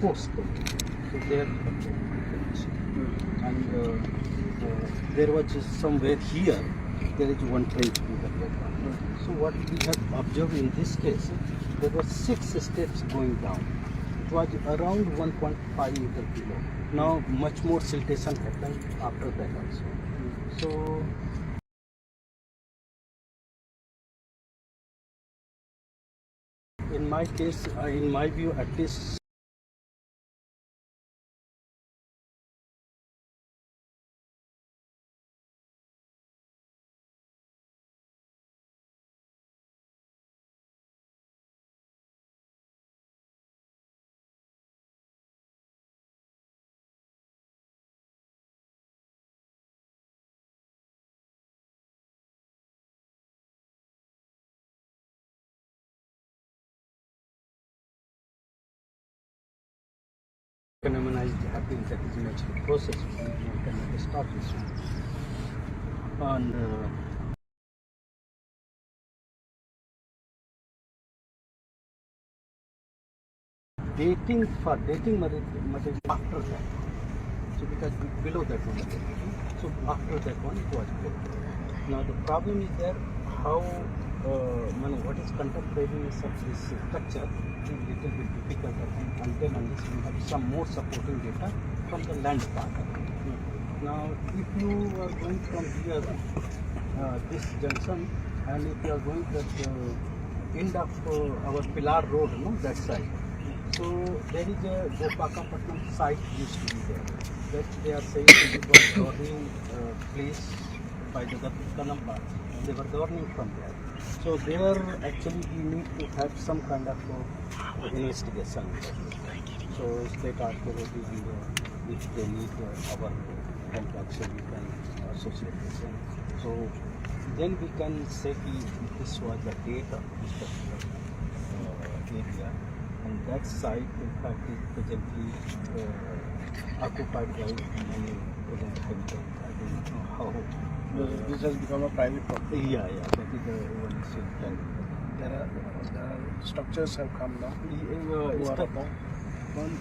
post. So there, and there was just somewhere here, there is one trench in the background. So what we have observed in this case, there were 6 steps going down. It was around 1.5 meter below. Now much more siltation happened after that also. So in my case, in my view, at least phenomena is happening, that is natural process. We cannot stop this one. And dating material after that. So because below that one, so after that one it was built. Now the problem is there how what is contemporaneous of this structure is little bit difficult until unless we have some more supporting data from the land part. Now if you are going from here, this junction, and if you are going to the end of our Pilar Road, that side. So there is a Gopakapatnam site used to be there. That they are saying it was governing place by the Kanamba. They were governing from there. So there actually we need to have some kind of investigation. So state authority and if they need our help, actually we can associate this. So then we can say this was the date of this particular area. And that site, in fact, is presently occupied by many present habitat. I don't know how. This has become a private property. Yeah, that is the one issue. There are structures have come now.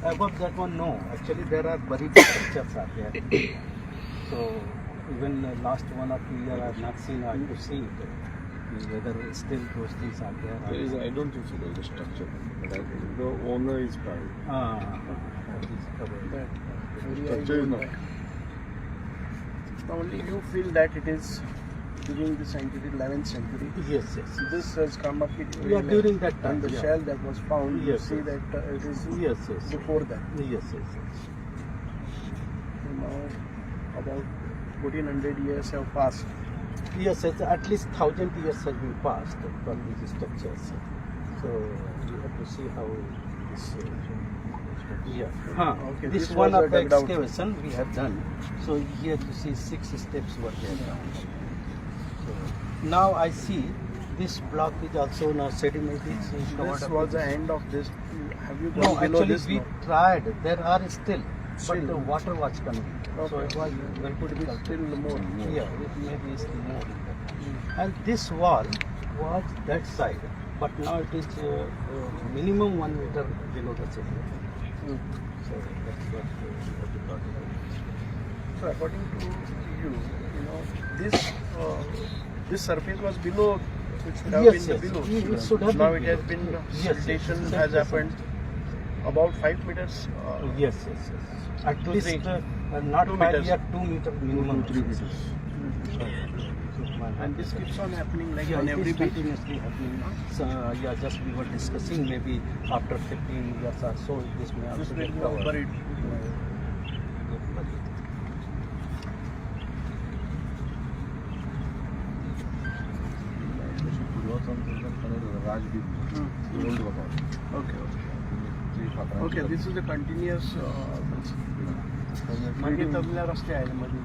Above that one, no. Actually, there are buried structures are there. So even last 1 or 2 years, I have not seen. I have to see it. Whether still those things are there. I don't think so. There is a structure. The owner is private. That is covered. The structure is not. Only you feel that it is during the century, 11th century. Yes. This has come up during that time. And the shell that was found, you see that it is before that. Yes. So now about 1400 years have passed. Yes, at least 1000 years have been passed for these structures. So you have to see how this. Okay, this one of the excavation we have done. So here you see 6 steps were there. So now I see this block is also now sedimented. This was the end of this. Have you gone no, below actually this? We tried. There are still, but the water was coming. Okay. So it was very difficult. Still more. Yeah, it may be still more. And this wall was that side, but now it is minimum 1 meter below the sea. So that's what we have to. So according to you, this surface was below. It should have been below. It should have now been it has been siltation has happened about 5 meters. Yes. At least not 2 5 meters. yet 2 meter minimum. 3 meters. And this keeps on happening like Yeah, on it every is beach. continuously happening. So just we were discussing maybe after 15 years or so this may also This will get go covered. buried. Okay, this is a continuous. मागे तबला रस्ते आहे मध्ये.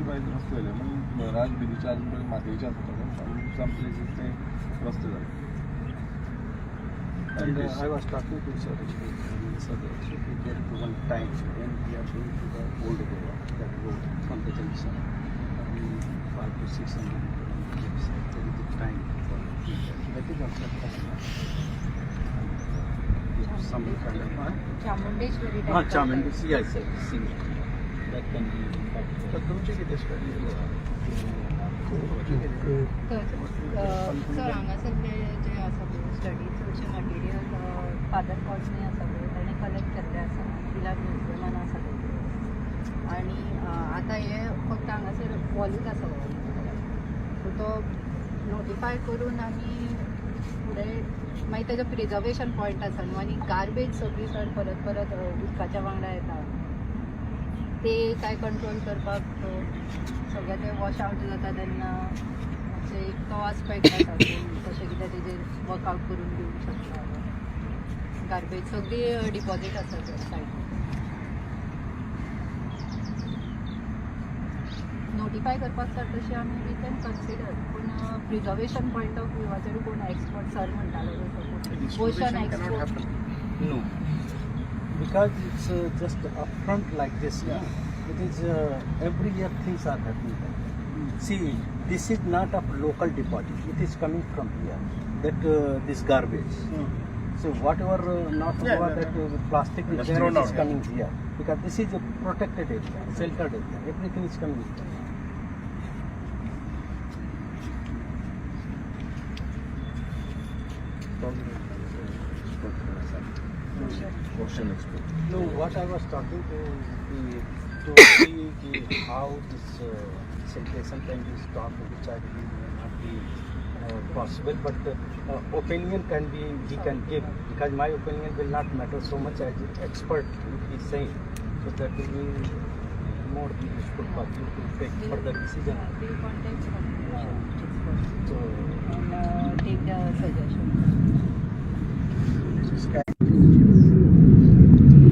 पाहिजे रस्ते मग राजबिरीच्या अजून मागेच्या some places ते रस्ते झाले. And I was talking to Sir actually, he said actually there is one time when we are going to the old Goa, that road from the junction, 500 to 600 meters, there is a time for that is also possible. some kind of Chamundeshwari type Chamundis, yes, yes, see, that can be तर तुमची किती study sir हांगासरले जे आसा पळय study चडशे material father कॉजने आसा पळय ताणें collect केल्ले आसा तिला म्युजियमान आसा पळय आनी आतां हे फक्त हांगासर वॉलूच आसा सो तो नोटिफाय करून आमी फुडें मागीर तेजो प्रिजर्वेशन पॉयंट आसा न्हू आनी गार्बेज सगळी चड परत परत उदकाच्या वांगडा येता ते काय कंट्रोल करपाक सगळें ते वॉश आवट जाता तेन्ना अशें एक तो आस्पेक्ट आसा तशें कितें तेजेर वर्कआवट करून दिवंक शकता गार्बेज सगळी डिपॉजीट आसा त्या सायडीन नोटिफाय करपाक सर तशें आमी वी कॅन कन्सिडर पूण प्रिजर्वेशन पॉयंट ऑफ व्ह्यूवाचेर कोण एक्सपर्ट सर म्हणटालो ocean expert no, because it's just upfront like this. It is every year things are happening. See, this is not a local deposit. It is coming from here. That this garbage. So whatever that plastic is there, it is coming here because this is a protected area, sheltered area. Everything is coming here. Ocean expert. No, what I was talking to see how this situation can be stopped, which I believe may not be possible, but opinion can be, he can give, because my opinion will not matter so much as the expert is saying, so that will be more useful for you to take further decision. We'll contact expert So, and take the suggestion.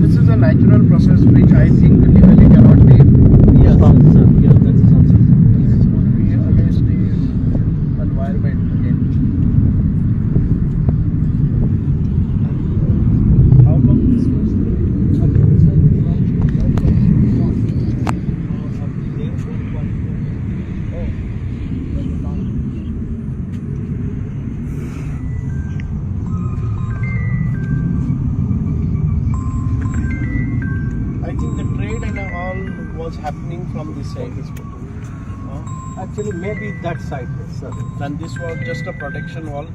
This is a natural process which I think legally cannot be yeah, sir, yeah, that is also. would be against the environment again. How long this was? I think the trade and all was happening from this side. Actually, maybe that side, sir. And this was just a protection wall.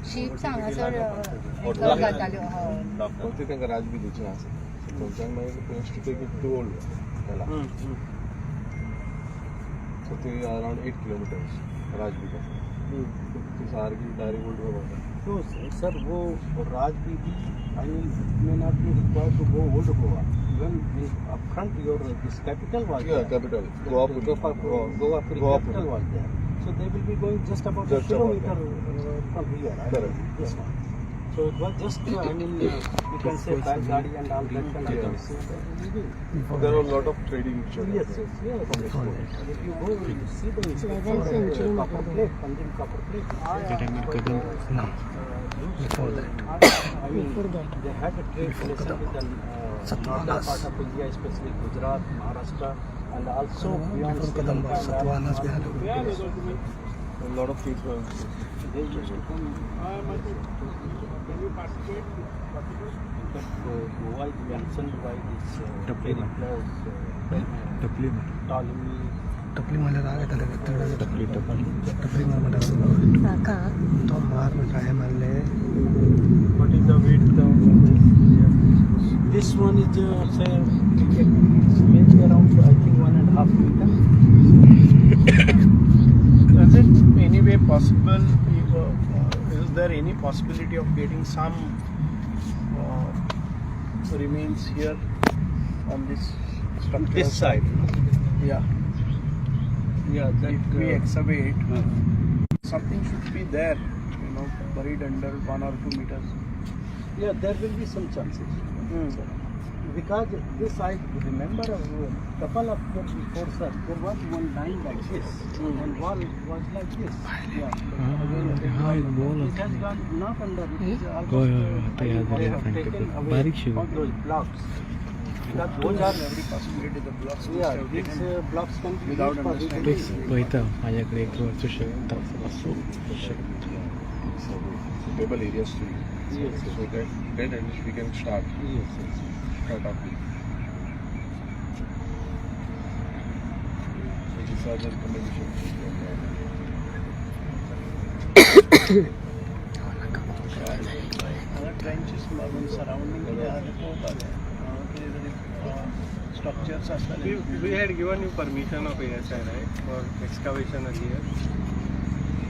Sheeps हांगासर उदक घाताल्यो हय फक्त तांकां राजबिलीचें आसा थंयच्यान मागीर पयलीं toll केला सो ते अरावंड 8 किलोमिटर्स राजबील ती सारकी direct old Goa No, sir, वो Rajbidi, I mean, may not be required to go old Goa. When up front your this capital was Yeah, there. capital. Goa Goa capital was there. So they will be going just about Just a about kilometer from here. I Correct. mean, this one. So it was just, I mean, you can say Balgadi and all that kind of Yeah. things. There are a lot of trading Yes, yes, yes. If you go, you see the copper plate, Panjim copper plate. Before that. I mean, they had a trade relation with the northern part of India, especially Gujarat, Maharashtra, and also beyond Sri Lanka. a lot of people. They used to come. Can you participate? But Goa is mentioned by this very close Ptolemy. टपली मला राग येता टपली मार काका तो मार म्हणटा म्हणले What is the width of this one? Is say maybe around I think 1.5 meter. Is it any way possible? Is there any possibility of getting some remains here on this structure? This side. Yeah. Yeah, that If we excavate, something should be there, buried under 1 or 2 meters. yeah, there will be some chances. Because this I remember a couple of years before, sir, there was one line like this, and wall was like this. Yeah. It has gone not under. It is almost, they have taken away all those blocks. those are every possibility the blocks must yeah. have These taken blocks can be without used for understanding. rebuilding. पहिलं माझ्याकडे एक वस्तू शकता असू शकतो suitable areas to use. Yes, So that then at least we can start yes, yes. off with. So these are the recommendations. Other trenches surrounding the structures as well. We had given you permission of ASI, right, for excavation earlier.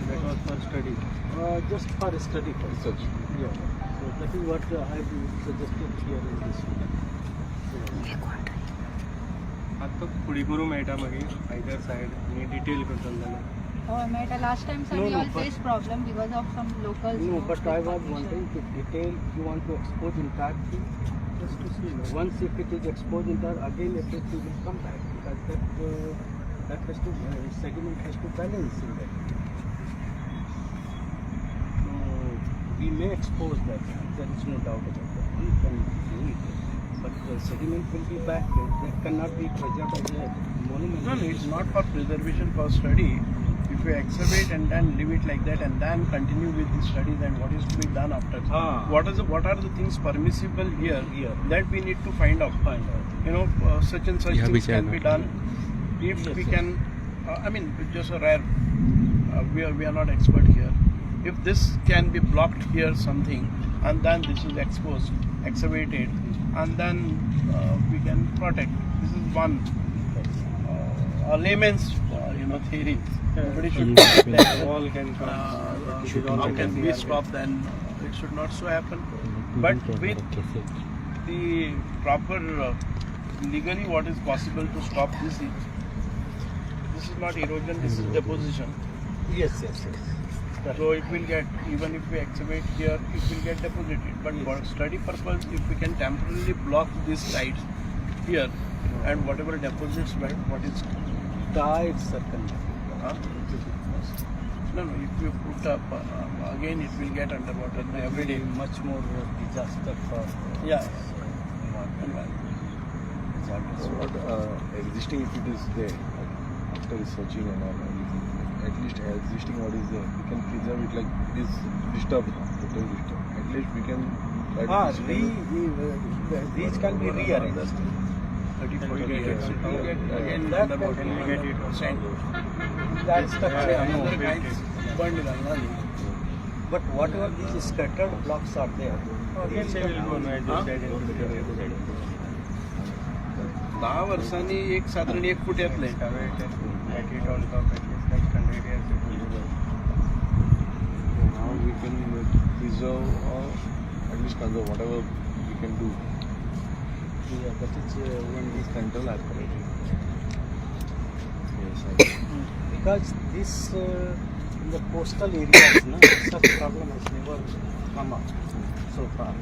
That was for study. Just for study purpose. Research. Yeah. So that is what I suggested here in this one. आता foodie करू मेळटा मागीर either side आनी detail करतलो जाल्यार Oh, mate, last time sir, No, we no, all but- faced problem because of some locals. No, but I was permission. wanting to detail. You want to expose entire thing, just to see. Once if it is exposed entire, again everything will come back because that has to segment has to balance in that. We may expose that. There is no doubt about that. We can do it, but the sediment will be back. That cannot be preserved as a monument. No, it's not for preservation, for study. If we excavate and then leave it like that and then continue with the study, then what is to be done after? What are the things permissible here that we need to find out? Such and such Yeah, things which can are be not. done. If Yes, we yes. can, just a rare. We are not expert here. If this can be blocked here, something, and then this is exposed, excavated, and then we can protect. This is one a layman's theory. Nobody should think that all can come. how can we stop, then it should not so happen. But with the proper legally what is possible to stop this is not erosion, this is deposition. Yes, yes, yes. So it will get, even if we excavate here, it will get deposited. But for study purpose, if we can temporarily block these sides here and whatever deposits, what is Tied circle. no, if you put up again, it will get underwater every day. Much more disaster for Yeah. So what existing if it is there, after researching and all, at least existing what is there, we can preserve it like this disturbed, totally disturbed. At least we can try to preserve these can be rearranged. 30-40 years. It will get again That underwater, can it will get it sand. That structure, no. Burned down. But whatever these scattered blocks are there, Again they will go no, just add into the website. 10 वर्षांनी एक साधारण 1 फूट येतले. Excavate it, make it all come at least next 100 years it will go. now we can preserve or at least conserve whatever we can do. yeah, that is one This central archaeology. Yes, because this in the coastal areas, no, such problem has never come up so far.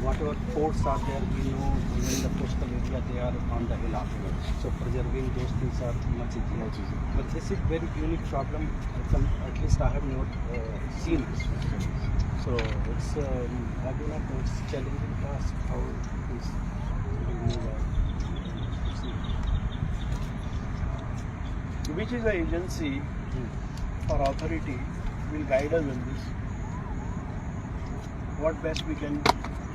Whatever forts are there, we know in the coastal area they are on the hill afterwards. So preserving those things are much easier. But this is very unique problem. At least I have not seen this one. So it's I do not know, it's challenging task how this will move out. Which is the agency or authority will guide us in this? What best we can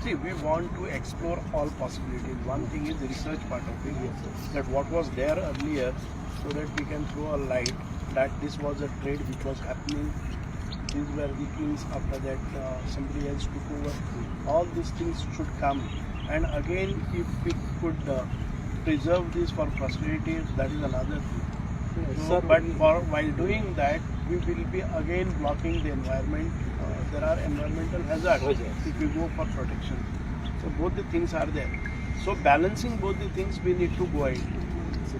see? We want to explore all possibilities. One thing is the research part of it, that what was there earlier, so that we can throw a light that this was a trade which was happening. These were the things. After that, somebody else took over. All these things should come. And again, if we could preserve this for posterity, that is another thing. So, but while doing that, we will be again blocking the environment. There are environmental hazards if we go for protection. So both the things are there. So balancing both the things, we need to go ahead.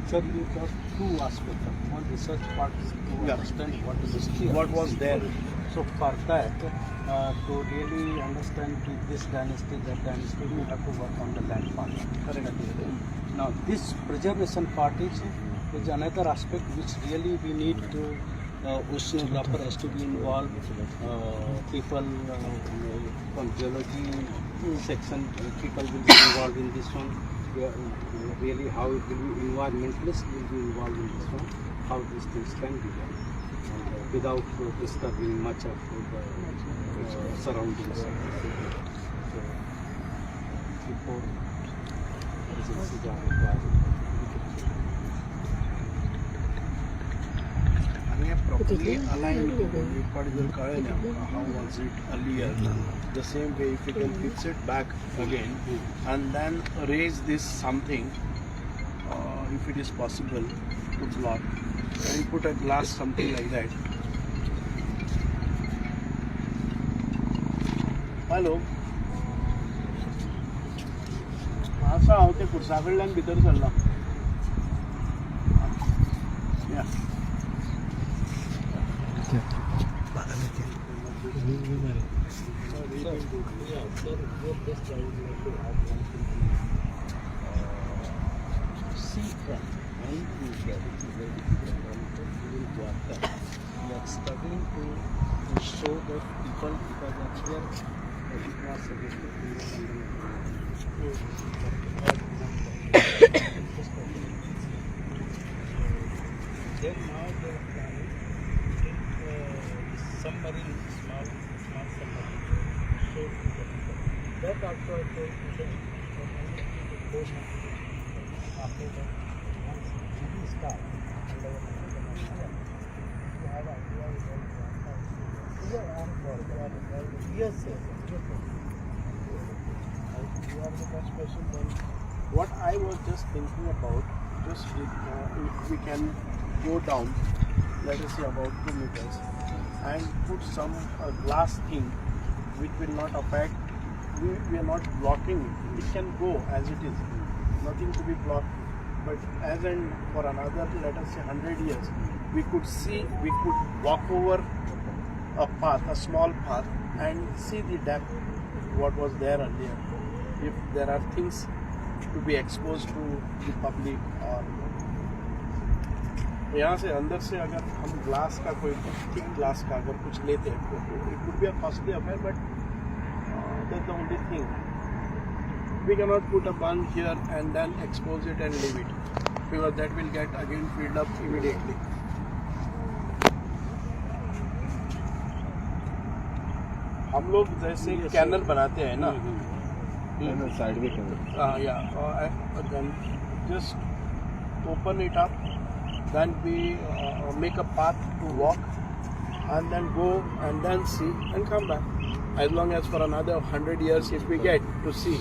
Sir, you got two aspects. One research part is to understand what is history. What was there. So for that, to really understand this dynasty, that dynasty, we have to work on the land part. Correct. Now this preservation part is another aspect which really we need to. Oceanographer has to be involved. People from geology section, people will be involved in this one. really how it will be, environmentalists will be involved in this one, how these things can be done, and, without disturbing much of the surroundings. So, before agencies are required. Properly aligned how was it earlier? The same way, if you can fix it back again and then raise this something, if it is possible to block, and put a glass something like that. Hello. असा हांव ते खुर्सा कडल्यान भितर सरला. Yeah. Seafront, when you get it, it's very difficult and you will go after. We are struggling to show the people because earlier it was suggested to then now they are planning to take submarine, small submarine, show to the people. That also I told you that after that, once we start, and our you have idea about yes, sir. You are the best person. Then what I was just thinking about, just if we can go down, let us say about 2 meters, and put some glass thing which will not affect. We are not blocking it. It can go as it is, nothing to be blocked. But as and for another, let us say 100 years, we could see, we could walk over a path, a small path, and see the depth, what was there earlier. If there are things to be exposed to the public, or यहाँ से अंदर से अगर हम glass का कोई thick glass का अगर कुछ लेते हैं, it would be a costly affair, but that's the only thing. We cannot put a bunch here and then expose it and leave it, because that will get again filled up immediately. हम लोग जैसे canal बनाते हैं ना, side में then just open it up, then we make a path to walk, and then go and then see and come back. As long as for another 100 years, if we get to see,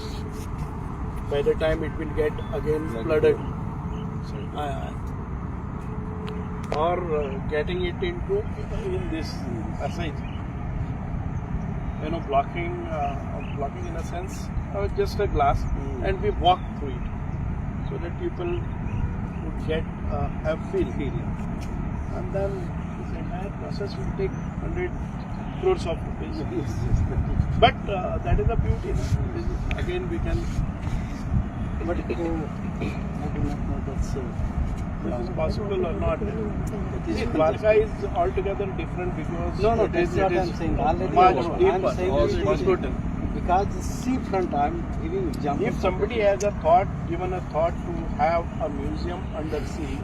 by the time it will get again flooded, or getting it into in this passage, blocking in a sense, just a glass, and we walk through it, so that people would get a feel, and then this entire process will take 100 crores of rupees. But that is the beauty. Again, we can. But I do not know that's This is possible or not. See, Dwarka is altogether different because no, that's what I'm saying. Already much I'm deeper. saying Much good. because the seafront, I'm giving example. If somebody has given a thought to have a museum under sea,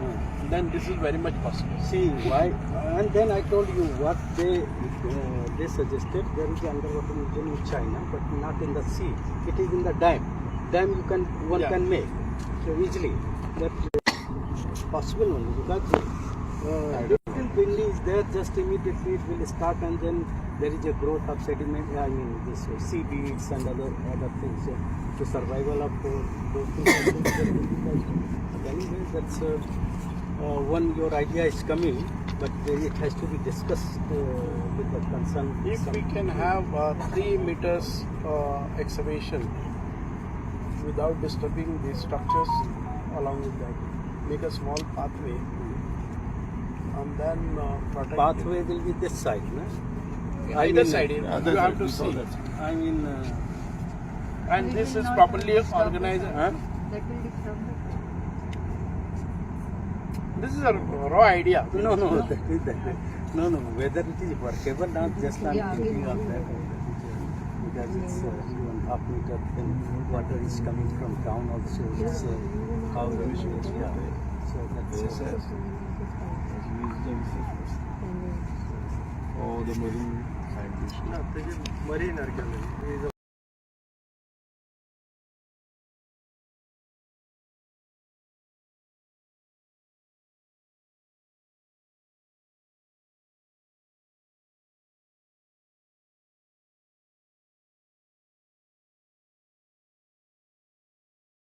then this is very much possible. See why, and then I told you what they suggested. There is an underwater museum in China, but not in the sea. It is in the dam. Dam one can make so easily. That possible only because little wind is there. Just immediately it will start, and then there is a growth of sediment. I mean this seaweeds and other things. The survival of those things. Anyway, that's one your idea is coming, but it has to be discussed with the concern. If we can have 3 meters excavation without disturbing the structures along with that, make a small pathway, and then protect Pathway will be this side, no? Either side, you have to see. I mean, And this is properly organized. Huh? That will disturb the This is a raw idea. no, that is that. No, whether it is workable, not just I'm Yeah, thinking we of know. that. because it's 1.5 meter, then water is coming from ground also. It's how the yeah. So that's Yes, yes. He is the research person. Oh, the marine scientist. Marine archaeology